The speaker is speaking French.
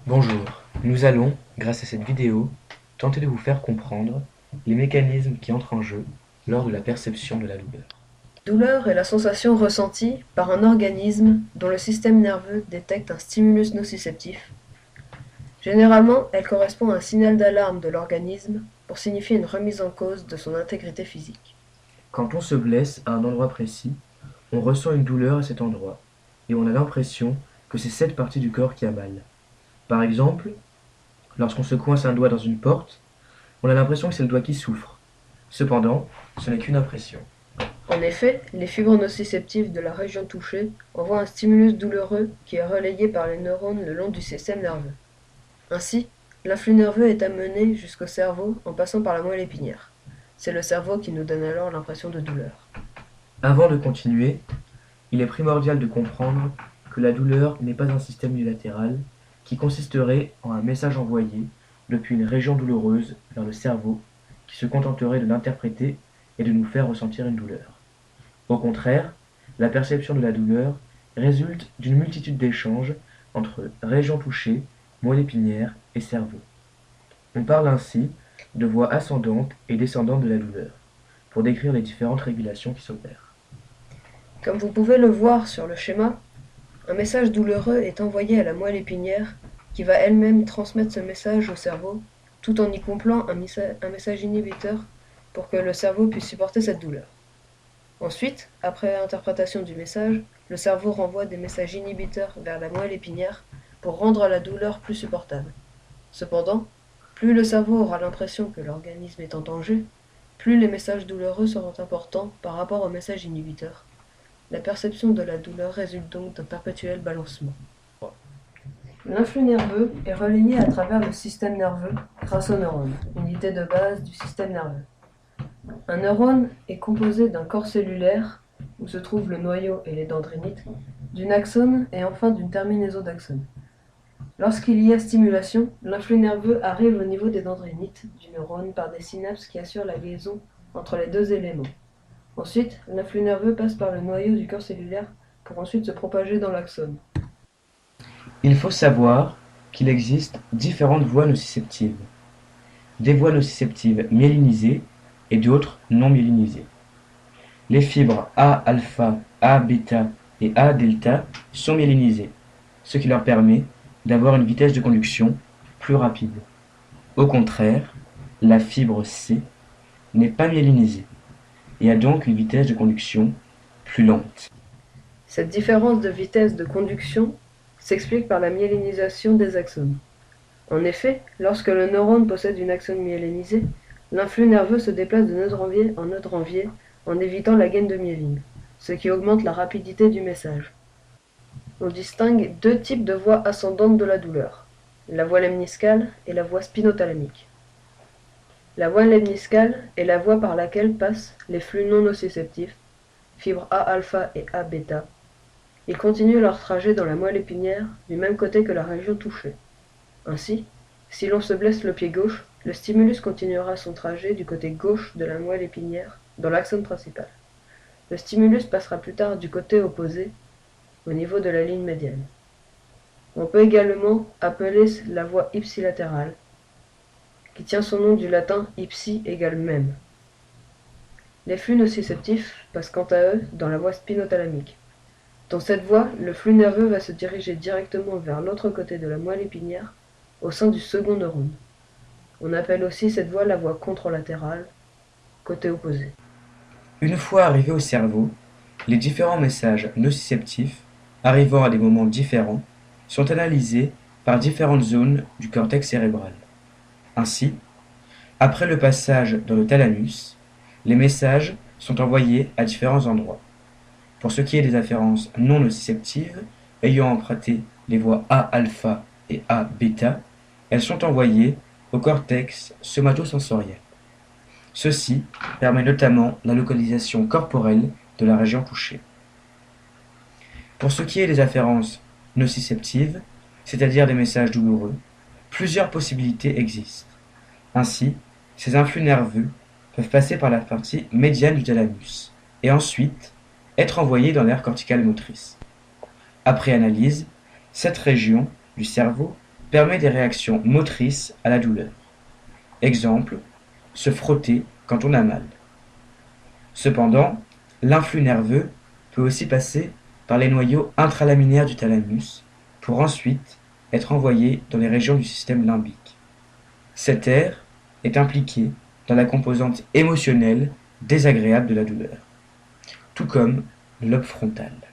Bonjour, nous allons, grâce à cette vidéo, tenter de vous faire comprendre les mécanismes qui entrent en jeu lors de la perception de la douleur. Douleur est la sensation ressentie par un organisme dont le système nerveux détecte un stimulus nociceptif. Généralement, elle correspond à un signal d'alarme de l'organisme pour signifier une remise en cause de son intégrité physique. Quand on se blesse à un endroit précis, on ressent une douleur à cet endroit et on a l'impression que c'est cette partie du corps qui a mal. Par exemple, lorsqu'on se coince un doigt dans une porte, on a l'impression que c'est le doigt qui souffre. Cependant, ce n'est qu'une impression. En effet, les fibres nociceptives de la région touchée envoient un stimulus douloureux qui est relayé par les neurones le long du système nerveux. Ainsi, l'influx nerveux est amené jusqu'au cerveau en passant par la moelle épinière. C'est le cerveau qui nous donne alors l'impression de douleur. Avant de continuer, il est primordial de comprendre que la douleur n'est pas un système unilatéral qui consisterait en un message envoyé depuis une région douloureuse vers le cerveau qui se contenterait de l'interpréter et de nous faire ressentir une douleur. Au contraire, la perception de la douleur résulte d'une multitude d'échanges entre régions touchées, moelle épinière et cerveau. On parle ainsi de voies ascendantes et descendantes de la douleur, pour décrire les différentes régulations qui s'opèrent. Comme vous pouvez le voir sur le schéma, un message douloureux est envoyé à la moelle épinière qui va elle-même transmettre ce message au cerveau tout en y couplant un message inhibiteur pour que le cerveau puisse supporter cette douleur. Ensuite, après interprétation du message, le cerveau renvoie des messages inhibiteurs vers la moelle épinière pour rendre la douleur plus supportable. Cependant, plus le cerveau aura l'impression que l'organisme est en danger, plus les messages douloureux seront importants par rapport aux messages inhibiteurs. La perception de la douleur résulte donc d'un perpétuel balancement. L'influx nerveux est relayé à travers le système nerveux grâce aux neurones, unité de base du système nerveux. Un neurone est composé d'un corps cellulaire, où se trouvent le noyau et les dendrinites, d'une axone et enfin d'une terminaison d'axone. Lorsqu'il y a stimulation, l'influx nerveux arrive au niveau des dendrinites du neurone par des synapses qui assurent la liaison entre les deux éléments. Ensuite, l'influx nerveux passe par le noyau du corps cellulaire pour ensuite se propager dans l'axone. Il faut savoir qu'il existe différentes voies nociceptives. Des voies nociceptives myélinisées et d'autres non myélinisées. Les fibres A-alpha, A-bêta et A-delta sont myélinisées, ce qui leur permet d'avoir une vitesse de conduction plus rapide. Au contraire, la fibre C n'est pas myélinisée et a donc une vitesse de conduction plus lente. Cette différence de vitesse de conduction s'explique par la myélinisation des axones. En effet, lorsque le neurone possède une axone myélinisée, l'influx nerveux se déplace de nœud ranvier en évitant la gaine de myéline, ce qui augmente la rapidité du message. On distingue deux types de voies ascendantes de la douleur, la voie lemniscale et la voie spinothalamique. La voie lemniscale est la voie par laquelle passent les flux non nociceptifs, fibres A-alpha et A-bêta. Ils continuent leur trajet dans la moelle épinière du même côté que la région touchée. Ainsi, si l'on se blesse le pied gauche, le stimulus continuera son trajet du côté gauche de la moelle épinière dans l'axone principal. Le stimulus passera plus tard du côté opposé, au niveau de la ligne médiane. On peut également appeler la voie ipsilatérale, qui tient son nom du latin ipsi égale même. Les flux nociceptifs passent quant à eux dans la voie spinothalamique. Dans cette voie, le flux nerveux va se diriger directement vers l'autre côté de la moelle épinière, au sein du second neurone. On appelle aussi cette voie la voie contralatérale, côté opposé. Une fois arrivés au cerveau, les différents messages nociceptifs, arrivant à des moments différents, sont analysés par différentes zones du cortex cérébral. Ainsi, après le passage dans le thalamus, les messages sont envoyés à différents endroits. Pour ce qui est des afférences non nociceptives, ayant emprunté les voies A-alpha et A-bêta, elles sont envoyées au cortex somatosensoriel. Ceci permet notamment la localisation corporelle de la région touchée. Pour ce qui est des afférences nociceptives, c'est-à-dire des messages douloureux, plusieurs possibilités existent. Ainsi, ces influx nerveux peuvent passer par la partie médiane du thalamus et ensuite être envoyés dans l'aire corticale motrice. Après analyse, cette région du cerveau permet des réactions motrices à la douleur. Exemple, se frotter quand on a mal. Cependant, l'influx nerveux peut aussi passer par les noyaux intralaminaires du thalamus pour ensuite être envoyé dans les régions du système limbique. Cette aire est impliquée dans la composante émotionnelle désagréable de la douleur, tout comme le lobe frontal.